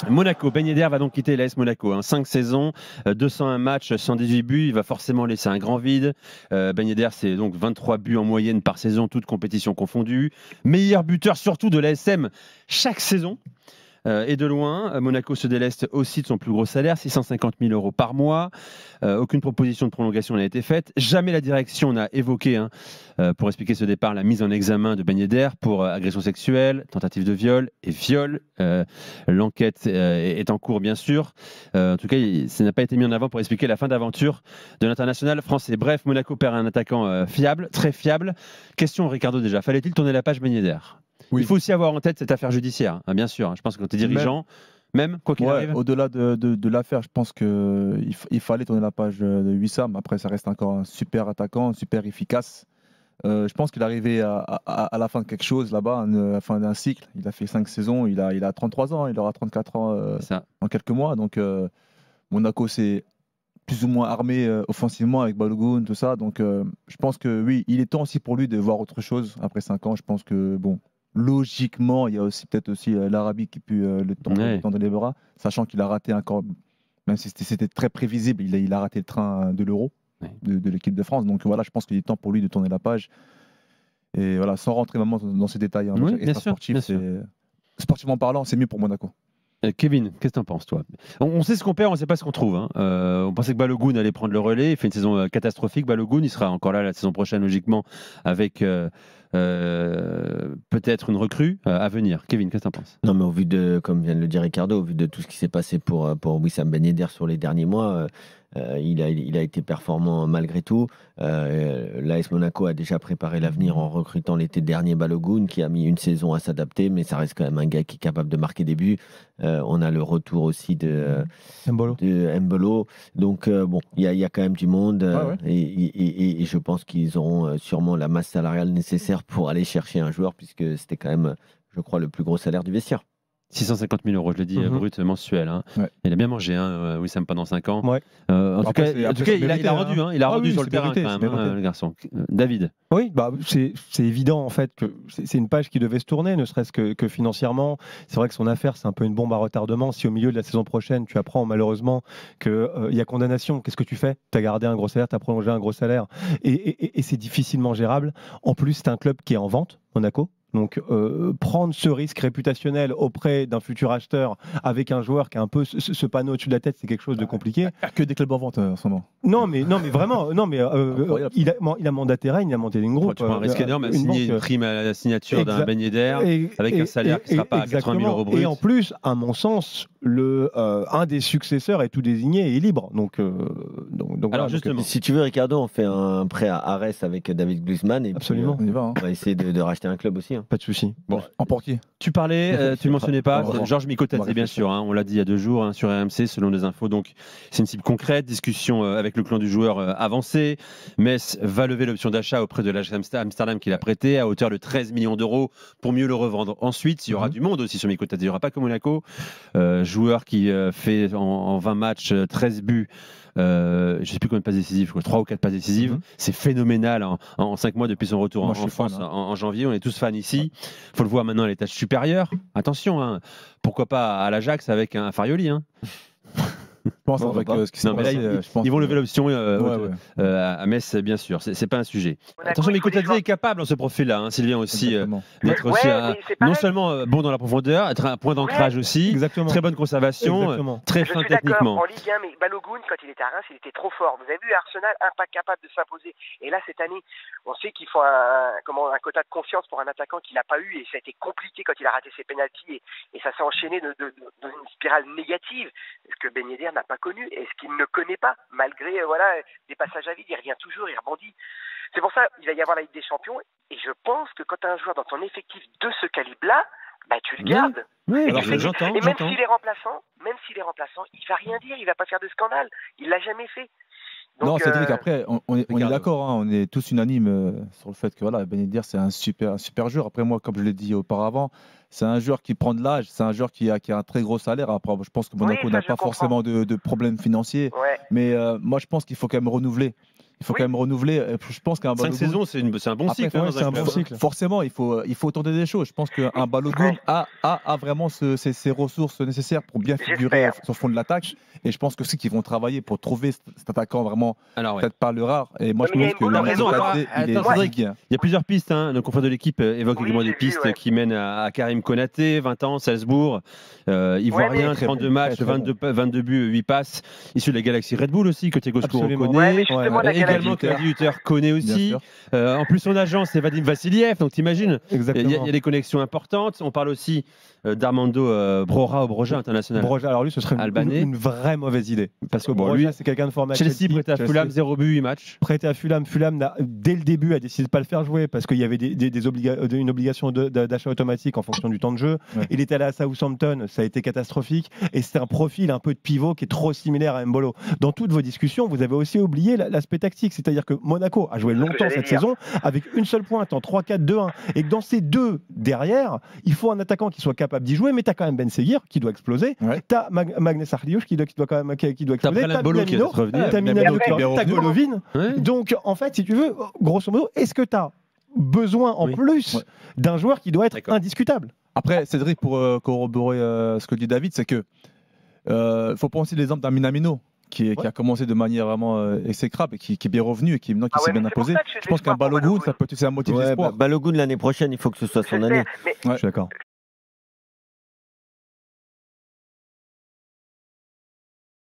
Monaco, Ben Yedder va donc quitter l'AS Monaco. 5 saisons, 201 matchs, 118 buts. Il va forcément laisser un grand vide. Ben Yedder, c'est donc 23 buts en moyenne par saison, toutes compétitions confondues. Meilleur buteur surtout de l'ASM chaque saison. Et de loin, Monaco se déleste aussi de son plus gros salaire, 650 000 € par mois. Aucune proposition de prolongation n'a été faite. Jamais la direction n'a évoqué, pour expliquer ce départ, la mise en examen de Ben Yedder pour agression sexuelle, tentative de viol et viol. L'enquête est en cours, bien sûr. En tout cas, ça n'a pas été mis en avant pour expliquer la fin d'aventure de l'international français. Bref, Monaco perd un attaquant fiable, très fiable. Question, Ricardo, déjà. Fallait-il tourner la page Ben Yedder ? Oui. Il faut aussi avoir en tête cette affaire judiciaire, bien sûr. Je pense que quand tu es dirigeant, même quoi qu'il arrive. Au-delà de l'affaire, je pense qu'il fallait tourner la page de Wissam. Après, ça reste encore un super attaquant, super efficace. Je pense qu'il est arrivé à la fin de quelque chose là-bas, à la fin d'un cycle. Il a fait 5 saisons, il a 33 ans, il aura 34 ans en quelques mois. Donc, Monaco, c'est plus ou moins armé offensivement avec Balogun, tout ça. Donc, je pense que oui, il est temps aussi pour lui de voir autre chose après 5 ans. Je pense que, bon. Logiquement, il y a aussi peut-être aussi l'Arabie qui peut le tendre les bras, sachant qu'il a raté encore, même si c'était très prévisible, il a raté le train de l'Euro de l'équipe de France. Donc voilà, je pense qu'il est temps pour lui de tourner la page. Et voilà, sans rentrer vraiment dans ces détails. Sportivement parlant, c'est mieux pour Monaco. Kevin, qu'est-ce que tu en penses, toi ? On sait ce qu'on perd, on ne sait pas ce qu'on trouve. On pensait que Balogun allait prendre le relais. Il fait une saison catastrophique. Balogun, il sera encore là la saison prochaine, logiquement, avec peut-être une recrue à venir. Kevin, qu'est-ce que tu en penses ? Non, mais au vu de, comme vient de le dire Ricardo, au vu de tout ce qui s'est passé pour Wissam Ben Yedder sur les derniers mois, il a été performant malgré tout. L'AS Monaco a déjà préparé l'avenir en recrutant l'été dernier Balogun, qui a mis une saison à s'adapter, mais ça reste quand même un gars qui est capable de marquer des buts. On a le retour aussi de Mbolo. Donc, bon, il y a quand même du monde. Et je pense qu'ils auront sûrement la masse salariale nécessaire pour aller chercher un joueur, puisque c'était quand même, je crois, le plus gros salaire du vestiaire. 650 000 €, je le dis, brut mensuel. Il a bien mangé, Wissam, pendant 5 ans. En tout cas, il a rendu sur le terrain quand même, le garçon. David. Oui, c'est évident en fait que c'est une page qui devait se tourner, ne serait-ce que financièrement. C'est vrai que son affaire, c'est un peu une bombe à retardement. Si au milieu de la saison prochaine, tu apprends malheureusement qu'il y a condamnation, qu'est-ce que tu fais ? Tu as gardé un gros salaire, tu as prolongé un gros salaire. Et c'est difficilement gérable. En plus, c'est un club qui est en vente, Monaco. Donc, prendre ce risque réputationnel auprès d'un futur acheteur avec un joueur qui a un peu ce panneau au-dessus de la tête, c'est quelque chose de compliqué. Il n'y a que des clubs en vente en ce moment. Non, mais vraiment, il a mandaté Rennes, il a monté une groupe. Tu prends un risque énorme à signer une prime à la signature d'un Ben Yedder avec un salaire qui ne sera pas à 80 000 € brut. Et en plus, à mon sens, un des successeurs est tout désigné et est libre. Donc alors justement, si tu veux, Ricardo, on fait un prêt à Arès avec David Griezmann et absolument. Puis, on va essayer de racheter un club aussi. Pas de souci. Bon, en portier. Tu parlais, tu ne le mentionnais pas, Georges Mikotadze, bien sûr. On l'a dit il y a 2 jours sur RMC, selon les infos. Donc, c'est une cible concrète. Discussion avec le clan du joueur avancée. Metz va lever l'option d'achat auprès de l'AS Amsterdam qui l'a prêté à hauteur de 13 millions d'euros pour mieux le revendre. Ensuite, il y aura du monde aussi sur Mikotadze. Il n'y aura pas que Monaco. Joueur qui fait en 20 matchs 13 buts. Je ne sais plus combien de passes décisives, 3 ou 4 passes décisives. C'est phénoménal en 5 mois depuis son retour en France en janvier. On est tous fans ici. Il faut le voir maintenant à l'étage supérieur. Attention, pourquoi pas à l'Ajax avec un Farioli. Je pense avec ce qui s'est passé. Ils vont lever l'option à Metz, bien sûr. C'est pas un sujet. Attention, Mikotadze est capable dans ce profil-là, Sylvain aussi, d'être aussi non seulement bon dans la profondeur, être un point d'ancrage aussi, très bonne conservation, très fin techniquement. En Ligue 1, mais Balogun, quand il était à Reims, il était trop fort. Vous avez vu Arsenal, pas capable de s'imposer. Et là, cette année, on sait qu'il faut un quota de confiance pour un attaquant qu'il n'a pas eu, et ça a été compliqué quand il a raté ses pénaltys, et ça s'est enchaîné dans une spirale négative, ce que Ben Yedder n'a pas connu, et ce qu'il ne connaît pas, malgré des passages à vide, il revient toujours, il rebondit. C'est pour ça qu'il va y avoir la Ligue des Champions, et je pense que quand tu as un joueur dans ton effectif de ce calibre-là, tu le gardes. Oui, j'entends. Et même s'il est remplaçant, il va rien dire, il va pas faire de scandale, il l'a jamais fait. Donc, non, c'est-à-dire qu'après, on est d'accord, on est tous unanimes sur le fait que Ben Yedder, c'est un super joueur. Après, moi, comme je l'ai dit auparavant, c'est un joueur qui prend de l'âge, c'est un joueur qui a un très gros salaire. Après, je pense que Monaco n'a pas forcément de problème financier, mais moi, je pense qu'il faut quand même renouveler. Il faut quand même renouveler. Je pense qu'un 5 Balogun, saisons, c'est un bon Après, cycle. hein, ouais, dans c'est un club. bon cycle. forcément, il faut tenter des choses. Je pense qu'un Balogun a vraiment ses ressources nécessaires pour bien figurer J'espère. sur le fond de l'attaque. Et je pense que c'est qu'ils vont travailler pour trouver cet attaquant vraiment Alors, ouais. peut-être pas le rare. Et moi, Non, mais je pense que il y a une le bonne raison. Konaté, il est Attends, Cédric. bien. Il y a plusieurs pistes. Hein. Nos confrères de l'équipe évoquent Oui, également des j'ai vu, pistes ouais. qui mènent à Karim Konaté, 20 ans, Salzbourg. Ivoirien, mais très 32 bon, matchs, très, très 22 buts, 8 passes. Issu de la galaxie Red Bull aussi, que Tego Skoro Absolument. connaît. Ouais, mais justement, la Également Galaxie. que Adi Hutter connaît Bien aussi. sûr. En plus, son agent, c'est Vadim Vassiliev. Donc, t'imagines, il Exactement. y a des connexions importantes. On parle aussi d'Armando Broja international. Broja, alors lui, ce serait Albanais. une vraie mauvaise idée. Parce que Bon, bon, lui, lui, c'est quelqu'un de format Chelsea prêté à Fulham, 0 but, 8 matchs. Prêté à Fulham. Fulham, dès le début, a décidé de ne pas le faire jouer parce qu'il y avait une obligation d'achat automatique en fonction du temps de jeu. Ouais. Il est allé à Southampton, ça a été catastrophique. Et c'est un profil un peu de pivot qui est trop similaire à Mbolo. Dans toutes vos discussions, vous avez aussi oublié l'aspect tactique. C'est-à-dire que Monaco a joué C'est ce que longtemps j'allais cette dire. saison avec une seule pointe en 3-4-2-1. Et que dans ces deux derrière, il faut un attaquant qui soit capable d'y jouer. Mais tu as quand même Ben Seguir qui doit exploser. Ouais. Tu as Magnus Arliouche qui doit exploser. T'as Brelin Bolo qui doit revenir. T'as Minamino Minamino qui est qui revenu. t'as Golovin. Ouais. Donc, en fait, si tu veux, grosso modo, est-ce que tu as besoin en Oui. plus Ouais. d'un joueur qui doit être D'accord. indiscutable? Après, Cédric, pour corroborer ce que dit David, c'est que faut prendre aussi l'exemple d'un Minamino qui a commencé de manière vraiment exécrable et qui est bien revenu et qui maintenant qui Ah s'est ouais, bien mais c'est pour imposé. ça que j'ai de Je pense qu'un l'espoir pour Balogun, Balogun. ça peut être aussi un motif Ouais, d'espoir. Balogun l'année prochaine, il faut que ce soit son année. Mais Je suis d'accord.